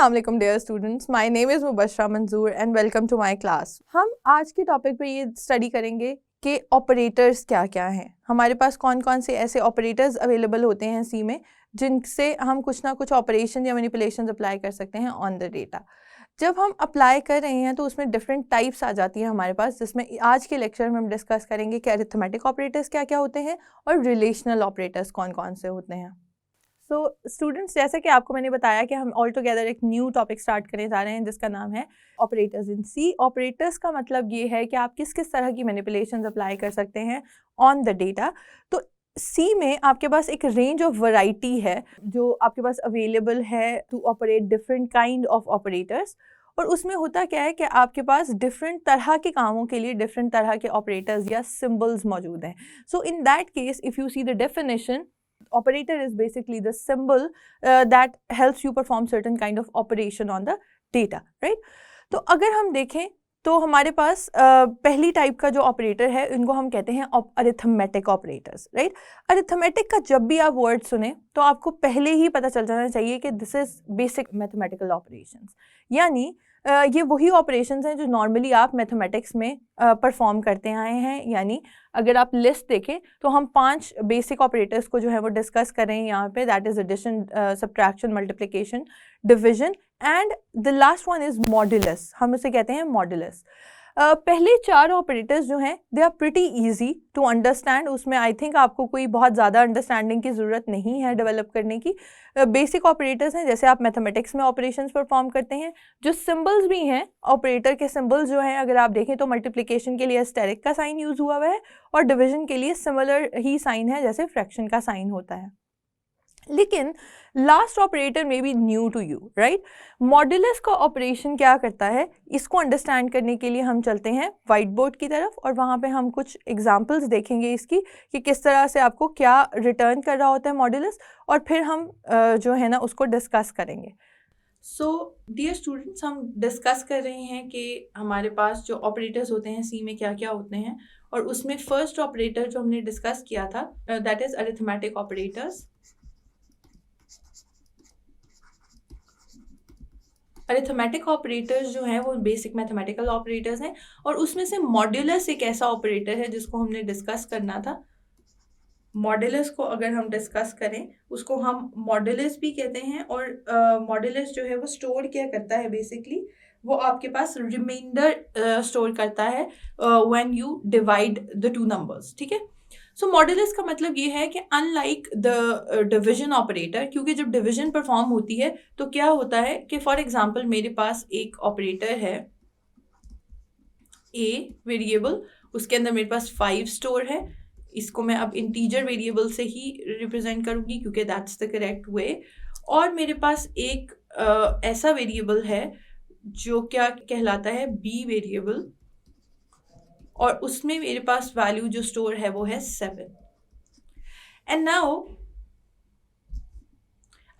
अस्सलाम वालेकुम dear students, my name is Mubashra Manzoor and welcome to my class. हम आज के टॉपिक पे ये स्टडी करेंगे कि ऑपरेटर्स क्या क्या हैं। हमारे पास कौन कौन से ऐसे ऑपरेटर्स अवेलेबल होते हैं सी में जिनसे हम कुछ ना कुछ ऑपरेशन या मैनिपुलेशंस अप्लाई कर सकते हैं ऑन द डेटा। जब हम अप्लाई कर रहे हैं तो उसमें डिफरेंट टाइप्स आ जाती हैं हमारे पास, जिसमें आज के लेक्चर में हम डिस्कस करेंगे कि अरिथमेटिक ऑपरेटर्स क्या क्या होते हैं और रिलेशनल ऑपरेटर्स कौन कौन से होते हैं। सो स्टूडेंट्स, जैसा कि आपको मैंने बताया कि हम ऑल टुगेदर एक न्यू टॉपिक स्टार्ट करने जा रहे हैं जिसका नाम है ऑपरेटर्स इन सी। ऑपरेटर्स का मतलब ये है कि आप किस किस तरह की मैनिपुलेशंस अप्लाई कर सकते हैं ऑन द डेटा। तो सी में आपके पास एक रेंज ऑफ वैरायटी है जो आपके पास अवेलेबल है to operate different kind of operators. और उसमें होता क्या है कि आपके पास डिफरेंट तरह के कामों के लिए डिफरेंट तरह के ऑपरेटर्स या सिंबल्स मौजूद हैं। So in that case if you see the definition, operator is basically the symbol that helps you perform certain kind of operation on the data, right? तो अगर हम देखें तो हमारे पास पहली टाइप का जो ऑपरेटर है इनको हम कहते हैं अरिथमेटिक ऑपरेटर्स, राइट? अरिथमेटिक का जब भी आप वर्ड सुने तो आपको पहले ही पता चल जाना चाहिए कि this is basic mathematical operations, यानी ये वही ऑपरेशंस हैं जो नॉर्मली आप मैथमेटिक्स में परफॉर्म करते आए हैं। यानी अगर आप लिस्ट देखें तो हम 5 बेसिक ऑपरेटर्स को जो है वो डिस्कस कर रहे हैं यहाँ पे, that is addition, subtraction, multiplication, division and the last one is modulus, हम उसे कहते हैं मॉड्यूलस। पहले 4 ऑपरेटर्स जो हैं they are pretty easy to understand, उसमें आई थिंक आपको कोई बहुत ज़्यादा अंडरस्टैंडिंग की ज़रूरत नहीं है डेवलप करने की। बेसिक ऑपरेटर्स हैं जैसे आप मैथमेटिक्स में ऑपरेशंस परफॉर्म करते हैं। जो सिंबल्स भी हैं, ऑपरेटर के सिंबल्स जो हैं अगर आप देखें तो मल्टीप्लिकेशन के लिए एस्टेरिक का साइन यूज़ हुआ है और डिविजन के लिए सिमिलर ही साइन है जैसे फ्रैक्शन का साइन होता है। लेकिन लास्ट ऑपरेटर में be new to you, right? Modulus का ऑपरेशन क्या करता है, इसको अंडरस्टैंड करने के लिए हम चलते हैं वाइट बोर्ड की तरफ और वहाँ पे हम कुछ एग्जांपल्स देखेंगे इसकी कि किस तरह से आपको क्या रिटर्न कर रहा होता है मॉड्यूलस, और फिर हम जो है ना उसको डिस्कस करेंगे। सो डियर स्टूडेंट्स, हम डिस्कस कर रहे हैं कि हमारे पास जो ऑपरेटर्स होते हैं सी में क्या क्या होते हैं, और उसमें फर्स्ट ऑपरेटर जो हमने डिस्कस किया था that is arithmetic operators. Arithmetic operators जो हैं वो बेसिक मैथमेटिकल ऑपरेटर्स हैं, और उसमें से मॉड्यूलस एक ऐसा ऑपरेटर है जिसको हमने डिस्कस करना था। मॉड्यूलस को अगर हम डिस्कस करें उसको हम मॉड्यूलस भी कहते हैं, और मॉड्यूलस जो है वो स्टोर क्या करता है, बेसिकली वो आपके पास रिमाइंडर स्टोर करता है when you divide the 2 numbers, ठीक है? सो मॉड्यूलस का मतलब ये है कि अनलाइक द डिवीजन ऑपरेटर, क्योंकि जब डिवीजन परफॉर्म होती है तो क्या होता है कि फॉर एग्जांपल मेरे पास एक ऑपरेटर है ए वेरिएबल, उसके अंदर मेरे पास 5 स्टोर है। इसको मैं अब इंटीजर वेरिएबल से ही रिप्रेजेंट करूंगी क्योंकि दैट्स द करेक्ट वे। और मेरे पास एक ऐसा वेरिएबल है जो क्या कहलाता है बी वेरिएबल, और उसमें मेरे पास वैल्यू जो स्टोर है वो है 7। And now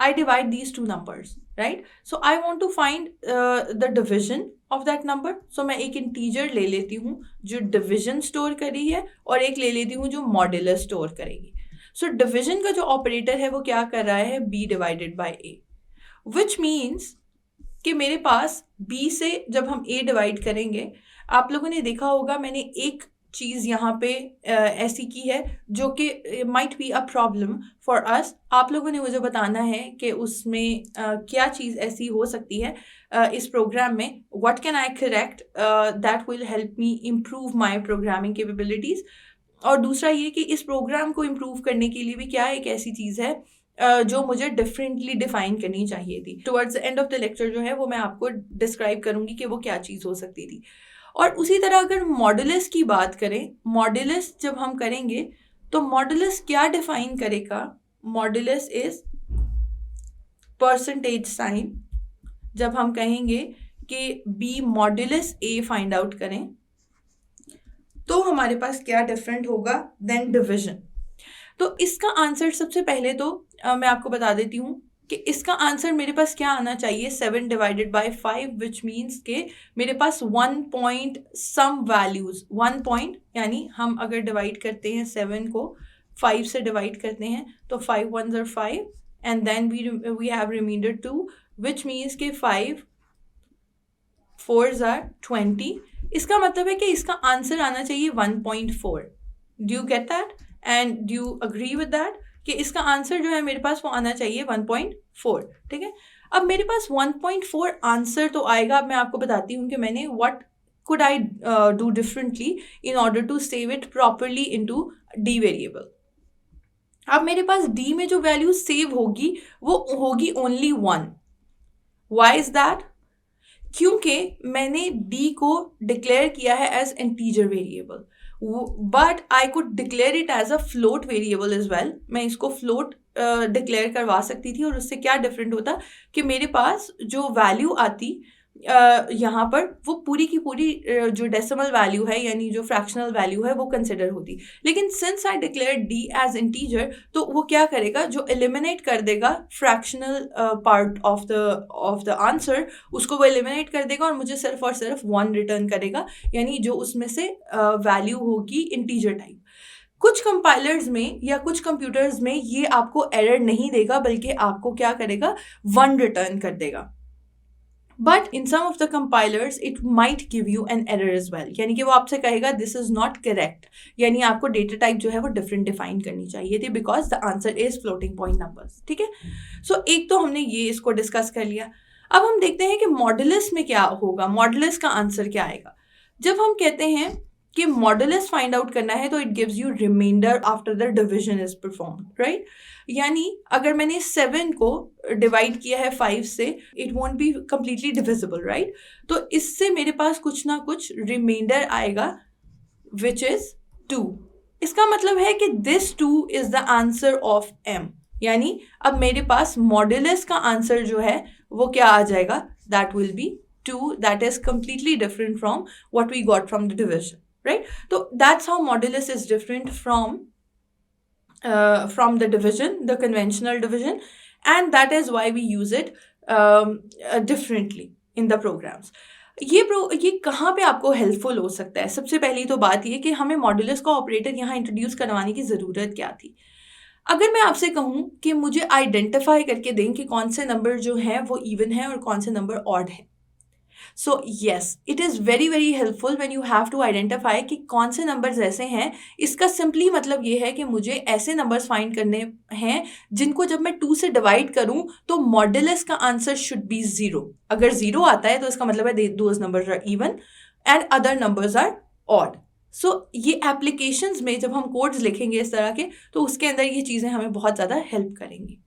I divide these 2 numbers, right? So I want to find the division of that number. So मैं एक इंटीजर ले लेती हूँ जो डिविजन स्टोर करी है और एक ले लेती हूँ जो मॉड्यूलस स्टोर करेगी। सो डिविजन का जो ऑपरेटर है वो क्या कर रहा है, b divided by a, which means कि मेरे पास b से जब हम a डिवाइड करेंगे, आप लोगों ने देखा होगा मैंने एक चीज़ यहाँ पे ऐसी की है जो कि might be a problem for us. आप लोगों ने मुझे बताना है कि उसमें क्या चीज़ ऐसी हो सकती है इस प्रोग्राम में, what can I correct that will help me improve my programming capabilities. और दूसरा ये कि इस प्रोग्राम को इम्प्रूव करने के लिए भी क्या एक ऐसी चीज़ है जो मुझे डिफरेंटली डिफाइन करनी चाहिए थी। Towards the end of the lecture जो है वो मैं आपको डिस्क्राइब करूँगी कि वो क्या चीज़ हो सकती थी। और उसी तरह अगर मॉड्यूलस की बात करें, मॉड्यूलस जब हम करेंगे तो मॉड्यूलस क्या डिफाइन करेगा, मॉड्यूलस इज परसेंटेज साइन। जब हम कहेंगे कि बी मॉड्यूलस ए फाइंड आउट करें तो हमारे पास क्या डिफरेंट होगा देन डिविजन। तो इसका आंसर सबसे पहले तो मैं आपको बता देती हूँ कि इसका आंसर मेरे पास क्या आना चाहिए, 7 डिवाइडेड बाय 5, विच मीन्स के मेरे पास 1 पॉइंट सम वैल्यूज, 1 पॉइंट, यानी हम अगर डिवाइड करते हैं 7 को 5 से डिवाइड करते हैं तो 5 1s are 5 and then we have remainder 2 which means के 5 4s are 20. इसका मतलब है कि इसका आंसर आना चाहिए 1.4. Do you get that and do you agree with that कि इसका आंसर जो है मेरे पास वो आना चाहिए 1.4. ठीक है, अब मेरे पास 1.4 आंसर तो आएगा. अब मैं आपको बताती हूँ कि मैंने what could I do differently in order to save it properly into D variable. अब मेरे पास D में जो वैल्यू सेव होगी वो होगी ओनली 1. Why is that? क्योंकि मैंने D को डिक्लेयर किया है as integer variable, but I could declare it as a float variable as well. मैं इसको फ्लोट डिक्लेयर करवा सकती थी और उससे क्या डिफरेंट होता कि मेरे पास जो वैल्यू आती यहाँ पर वो पूरी की पूरी जो डेसिमल वैल्यू है यानी जो फ्रैक्शनल वैल्यू है वो कंसिडर होती. लेकिन since I declare d as integer तो वो क्या करेगा, जो एलिमिनेट कर देगा fractional part of the answer, उसको वो एलिमिनेट कर देगा और मुझे सिर्फ और सिर्फ 1 रिटर्न करेगा, यानी जो उसमें से वैल्यू होगी इंटीजर टाइप. कुछ कंपाइलर्स में या कुछ कंप्यूटर्स में ये आपको एरर नहीं देगा, बल्कि आपको क्या करेगा, 1 रिटर्न कर देगा. But in some of the compilers it might give you an error as well, यानी कि वो आपसे कहेगा दिस इज नॉट करेक्ट, यानी आपको डेटा टाइप जो है वो डिफरेंट डिफाइन करनी चाहिए थी because the answer is floating point numbers. ठीक है, सो एक तो हमने ये इसको डिस्कस कर लिया. अब हम देखते हैं कि मॉडुलस में क्या होगा, मॉडुलस का आंसर क्या आएगा. जब हम कहते हैं कि मॉडुलस फाइंड आउट करना है तो it gives you reminder after the division is performed, right. यानी अगर मैंने 7 को डिवाइड किया है 5 से, it won't be completely divisible, right. तो इससे मेरे पास कुछ ना कुछ रिमाइंडर आएगा विच इज 2. इसका मतलब है कि this 2 is the answer of m, यानी अब मेरे पास मॉडुलस का आंसर जो है वो क्या आ जाएगा, that will be 2. That is completely different from what we got from the division, right. So that's how modulus is different from the division, the conventional division, and that is why we use it differently in the programs. ये कहाँ पे आपको helpful हो सकता है. सबसे पहली तो बात ये कि हमें मॉडुलस का ऑपरेटर यहाँ इंट्रोड्यूस करवाने की ज़रूरत क्या थी. अगर मैं आपसे कहूँ कि मुझे आइडेंटिफाई करके दें कि कौन से नंबर जो हैं वो इवन है और कौन से नंबर ऑड है. So yes, it is very very helpful when you have to identify कि कौन से नंबर्स ऐसे हैं. इसका सिंपली मतलब ये है कि मुझे ऐसे नंबर्स फाइंड करने हैं जिनको जब मैं 2 से डिवाइड करूं तो मॉडुलस का आंसर शुड बी 0. अगर 0 आता है तो इसका मतलब है those numbers are even and other numbers are odd. So ये एप्लीकेशंस में जब हम कोड्स लिखेंगे इस तरह के तो उसके अंदर ये चीज़ें हमें बहुत ज़्यादा हेल्प करेंगी.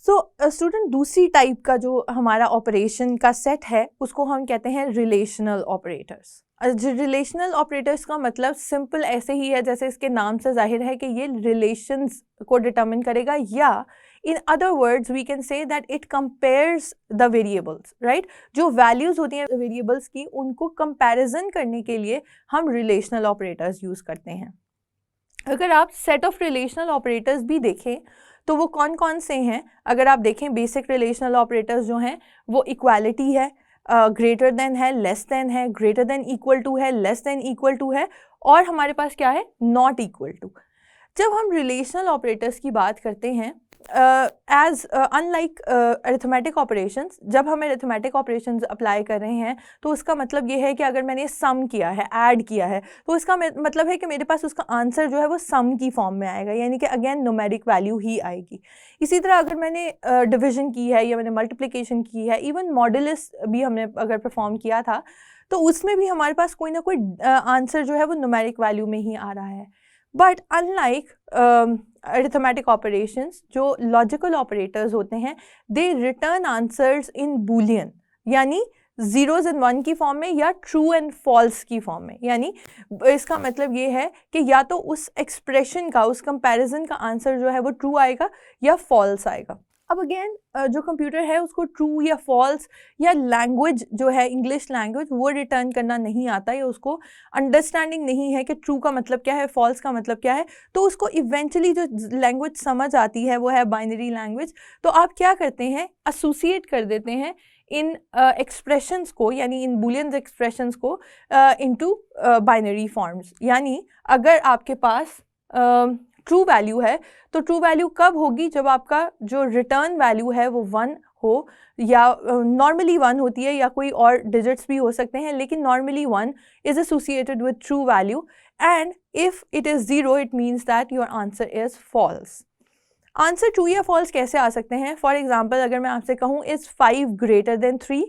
सो स्टूडेंट, दूसरी टाइप का जो हमारा ऑपरेशन का सेट है उसको हम कहते हैं रिलेशनल ऑपरेटर्स. रिलेशनल ऑपरेटर्स का मतलब सिंपल ऐसे ही है जैसे इसके नाम से जाहिर है कि ये रिलेशंस को डिटरमिन करेगा, या in other words we can say that it compares the variables, right. जो वैल्यूज़ होती हैं वेरिएबल्स की उनको कंपैरिजन करने के लिए हम रिलेशनल ऑपरेटर्स यूज़ करते हैं. अगर आप सेट ऑफ रिलेशनल ऑपरेटर्स भी देखें तो वो कौन कौन से हैं. अगर आप देखें बेसिक रिलेशनल ऑपरेटर्स जो हैं वो इक्वालिटी है, ग्रेटर देन है, लेस देन है, ग्रेटर देन इक्वल टू है, लेस देन इक्वल टू है, और हमारे पास क्या है, नॉट इक्वल टू. जब हम रिलेशनल ऑपरेटर्स की बात करते हैं एज अनलाइक अरिथमेटिक ऑपरेशंस, जब हम अरिथमेटिक ऑपरेशंस अप्लाई कर रहे हैं तो उसका मतलब ये है कि अगर मैंने सम किया है, ऐड किया है, तो इसका मतलब है कि मेरे पास उसका आंसर जो है वो सम की फॉर्म में आएगा, यानी कि अगेन न्यूमेरिक वैल्यू ही आएगी. इसी तरह अगर मैंने डिवीजन की है या मैंने मल्टीप्लिकेशन की है, इवन मॉडुलस भी हमने अगर परफॉर्म किया था तो उसमें भी हमारे पास कोई ना कोई आंसर जो है वो न्यूमेरिक वैल्यू में ही आ रहा है. बट अनलाइक अरिथमेटिक ऑपरेशंस, जो लॉजिकल ऑपरेटर्स होते हैं, दे रिटर्न आंसर्स इन बूलियन, यानी ज़ीरोज़ एंड 1 की फॉर्म में या ट्रू एंड फॉल्स की फॉर्म में. यानी इसका मतलब ये है कि या तो उस एक्सप्रेशन का, उस कंपैरिजन का आंसर जो है वो ट्रू आएगा या फॉल्स आएगा. अब अगेन जो कंप्यूटर है उसको ट्रू या फॉल्स या लैंग्वेज जो है इंग्लिश लैंग्वेज वो रिटर्न करना नहीं आता, या उसको अंडरस्टैंडिंग नहीं है कि ट्रू का मतलब क्या है, फॉल्स का मतलब क्या है. तो उसको इवेंचुअली जो लैंग्वेज समझ आती है वो है बाइनरी लैंग्वेज. तो आप क्या करते हैं, एसोसिएट कर देते हैं इन एक्सप्रेशंस को, यानी इन बूलियन एक्सप्रेशंस को इनटू बाइनरी फॉर्म्स. यानी अगर आपके पास ट्रू वैल्यू है तो ट्रू वैल्यू कब होगी, जब आपका जो रिटर्न वैल्यू है वो 1 हो, या नॉर्मली 1 होती है या कोई और डिजिट्स भी हो सकते हैं, लेकिन normally 1 is associated with true value, and if it is 0 it means that your answer is false. Answer true या फॉल्स कैसे आ सकते हैं? फॉर एग्जाम्पल, अगर मैं आपसे कहूँ is 5 greater than 3,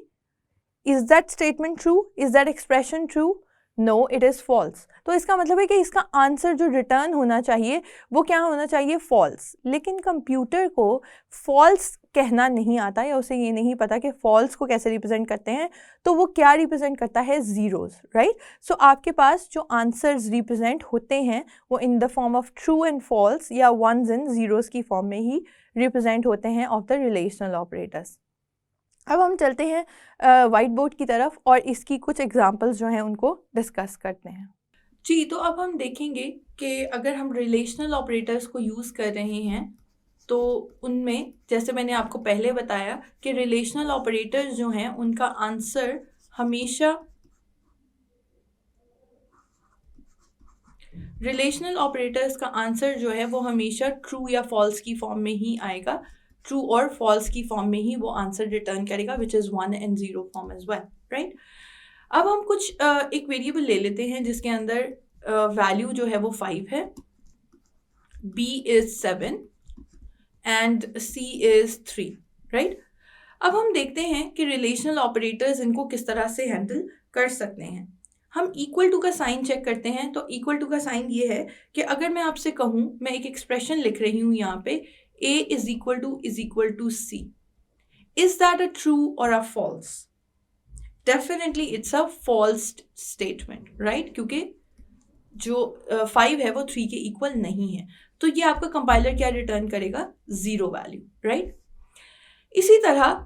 is that statement true? Is that expression true? No, it is false. तो इसका मतलब है कि इसका आंसर जो रिटर्न होना चाहिए वो क्या होना चाहिए? फॉल्स। लेकिन कंप्यूटर को फॉल्स कहना नहीं आता, या उसे ये नहीं पता कि फॉल्स को कैसे रिप्रेजेंट करते हैं, तो वो क्या रिप्रेजेंट करता है? Zeros, right? सो आपके पास जो आंसर्स रिप्रेजेंट होते हैं वो in the form of true and false या वंस एंड ज़ीरोज़ की फॉर्म में ही रिप्रेजेंट होते हैं ऑफ द रिलेशनल ऑपरेटर्स। अब हम चलते हैं वाइट बोर्ड की तरफ और इसकी कुछ एग्जांपल्स जो हैं उनको डिस्कस करते हैं। जी, तो अब हम देखेंगे कि अगर हम रिलेशनल ऑपरेटर्स को यूज़ कर रहे हैं तो उनमें, जैसे मैंने आपको पहले बताया कि रिलेशनल ऑपरेटर्स जो हैं उनका आंसर हमेशा रिलेशनल ऑपरेटर्स का आंसर जो है वो हमेशा ट्रू या फॉल्स की फॉर्म में ही आएगा। ट्रू और फॉल्स की फॉर्म में ही वो आंसर रिटर्न करेगा, which is 1 and 0 form as well, right? अब हम कुछ एक वेरिएबल ले लेते हैं जिसके अंदर वैल्यू जो है वो 5 है, b is 7 and c is 3, right? अब हम देखते हैं कि रिलेशनल ऑपरेटर्स इनको किस तरह से हैंडल कर सकते हैं। हम इक्वल टू का साइन चेक करते हैं, तो इक्वल टू का साइन ये है कि अगर मैं आपसे कहूँ, मैं एक एक्सप्रेशन लिख रही हूँ यहाँ पे, a is equal to c, is that a true or a false? Definitely it's a false statement, right? क्योंकि जो 5 है वो 3 के इक्वल नहीं है, तो ये आपका कंपाइलर क्या रिटर्न करेगा? 0 वैल्यू, राइट? इसी तरह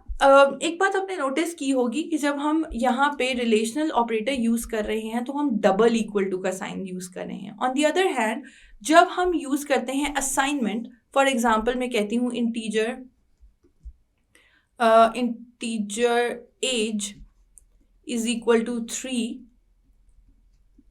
एक बात आपने नोटिस की होगी कि जब हम यहाँ पे रिलेशनल ऑपरेटर यूज़ कर रहे हैं तो हम डबल इक्वल टू का साइन यूज़ कर रहे हैं। ऑन दी अदर हैंड जब हम यूज़ करते हैं असाइनमेंट, फॉर एग्जाम्पल मैं कहती हूँ integer age is equal to 3,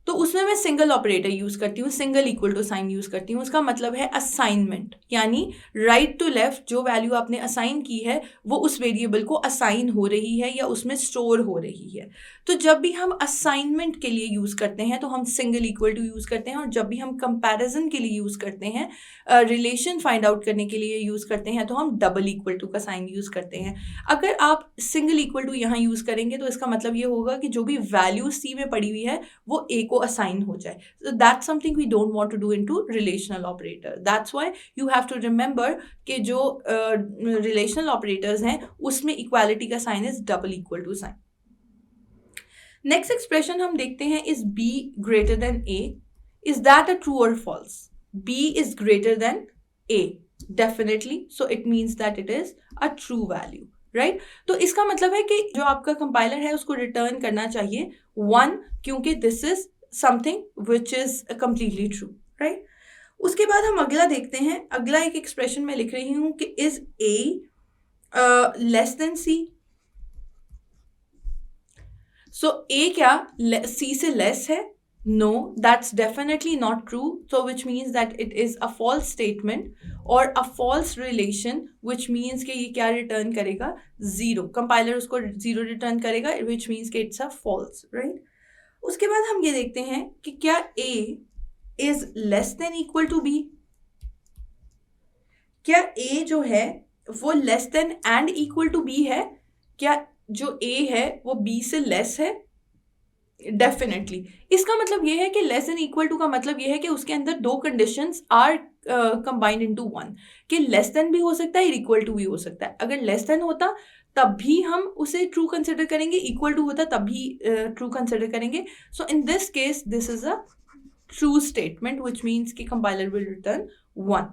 तो उसमें मैं सिंगल ऑपरेटर यूज़ करती हूँ, single equal to sign use करती हूँ। उसका मतलब है असाइनमेंट, यानी राइट टू लेफ्ट जो वैल्यू आपने असाइन की है वो उस वेरिएबल को असाइन हो रही है या उसमें स्टोर हो रही है। तो जब भी हम असाइनमेंट के लिए यूज़ करते हैं तो हम सिंगल इक्वल टू यूज़ करते हैं, और जब भी हम कंपैरिजन के लिए यूज़ करते हैं, रिलेशन फाइंड आउट करने के लिए यूज़ करते हैं, तो हम डबल इक्वल टू का साइन यूज़ करते हैं। अगर आप सिंगल इक्वल टू यहाँ यूज़ करेंगे तो इसका मतलब ये होगा कि जो भी वैल्यू सी में पड़ी हुई है वो ए को असाइन हो जाए। So that's something we don't want to do into relational operator. That's why you have to remember कि जो relational operators हैं उसमें equality का sign is double equal to sign. Next expression हम देखते हैं is b greater than a. Is that a true or false? b is greater than a. Definitely. So it means that it is a true value. Right? तो इसका मतलब है कि जो आपका कंपाइलर है उसको रिटर्न करना चाहिए 1, क्योंकि this is something which is completely true, right? उसके बाद हम अगला देखते हैं। अगला एक एक्सप्रेशन में लिख रही हूं कि is a less than c। So a क्या c से लेस है? No, that's definitely not true. So which means that it is a false statement or a false relation, which means कि ये क्या रिटर्न करेगा? 0. कंपाइलर उसको 0 return करेगा, which means कि it's a false, right? उसके बाद हम ये देखते हैं कि क्या a is less than equal to b? क्या a जो है वो less than and equal to b है? क्या जो a है वो b से less है? डेफिनेटली। इसका मतलब ये है कि लेस देन इक्वल टू का मतलब ये है कि उसके अंदर दो conditions are combined into one, कि लेस देन भी हो सकता है, इक्वल टू भी हो सकता है। अगर लेस देन होता तब भी हम उसे ट्रू कंसिडर करेंगे, इक्वल टू होता तब भी ट्रू कंसिडर करेंगे। So in this case this is a true statement, which means कि कंपाइलर विल रिटर्न 1।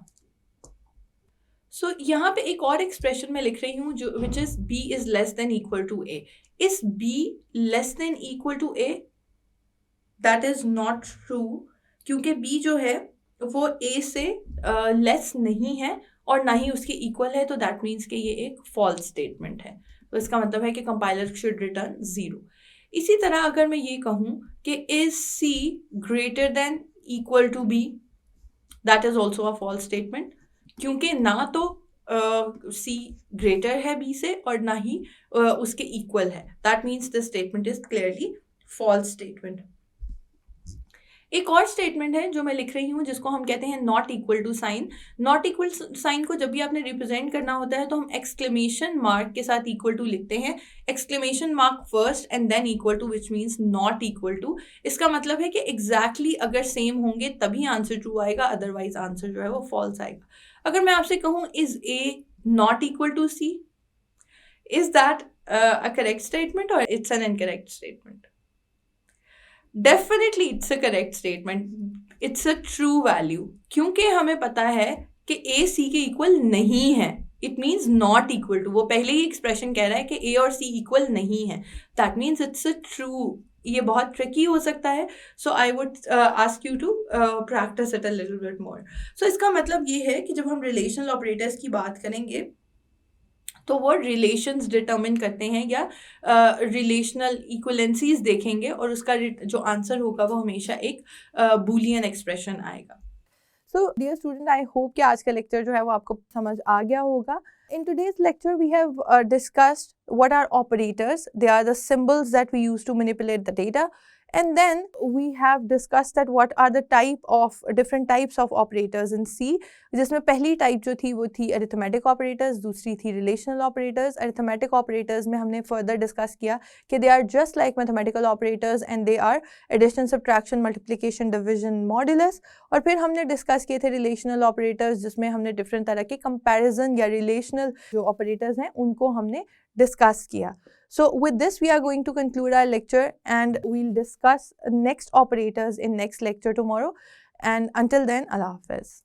सो यहाँ पे एक और एक्सप्रेशन में लिख रही हूँ जो which is b is less than equal to a। Is b less than equal to a? That is not true, क्योंकि b जो है वो a से लेस नहीं है और ना ही उसके इक्वल है, तो दैट मीन्स कि ये एक फॉल्स स्टेटमेंट है। तो इसका मतलब है कि कंपाइलर शुड रिटर्न 0। इसी तरह अगर मैं ये कहूँ कि is c greater than equal to b, that is also a false statement, क्योंकि ना तो सी ग्रेटर है बी से और ना ही उसके इक्वल है, that means the statement is clearly false statement. एक और स्टेटमेंट है जो मैं लिख रही हूँ जिसको हम कहते हैं not equal to sign. Not equal sign को जब भी आपने रिप्रेजेंट करना होता है तो हम एक्सक्लेमेशन मार्क के साथ इक्वल टू लिखते हैं, exclamation mark first and then equal to, which means not equal to. इसका मतलब है कि एग्जैक्टली अगर सेम होंगे तभी आंसर ट्रू आएगा, अदरवाइज आंसर जो है वो फॉल्स आएगा। अगर मैं आपसे कहूँ is A not equal to C, is that a correct statement और it's an incorrect statement? Definitely it's a correct statement, it's a true value, क्योंकि हमें पता है कि ए सी के इक्वल नहीं है, it means not equal to. वो पहले ही एक्सप्रेशन कह रहा है कि ए और सी इक्वल नहीं है, that means it's a true. ये बहुत ट्रिकी हो सकता है, so I would ask you to practise it a little bit more. So इसका मतलब ये है कि जब हम रिलेशनल ऑपरेटर्स की बात करेंगे तो वो रिलेशंस डिटर्मिन करते हैं या रिलेशनल इक्वलेंसीज देखेंगे और उसका जो आंसर होगा वो हमेशा एक बूलियन एक्सप्रेशन आएगा। So dear student, I hope कि आज का लेक्चर जो है वो आपको समझ आ गया होगा। In today's lecture, we have discussed what are operators. They are the symbols that we use to manipulate the data. And then we have discussed that what are the different types of operators in C. जिसमें पहली type जो थी वो थी arithmetic operators, दूसरी थी relational operators. Arithmetic operators में हमने further discuss किया कि they are just like mathematical operators and they are addition, subtraction, multiplication, division, modulus. और फिर हमने डिस्कस किए थे रिलेशनल ऑपरेटर्स जिसमें हमने डिफरेंट तरह के कंपैरिजन या रिलेशनल जो ऑपरेटर्स हैं उनको हमने डिस्कस किया। So with this we are going to conclude our lecture and we'll discuss next operators in next lecture tomorrow, and until then, Allah Hafiz.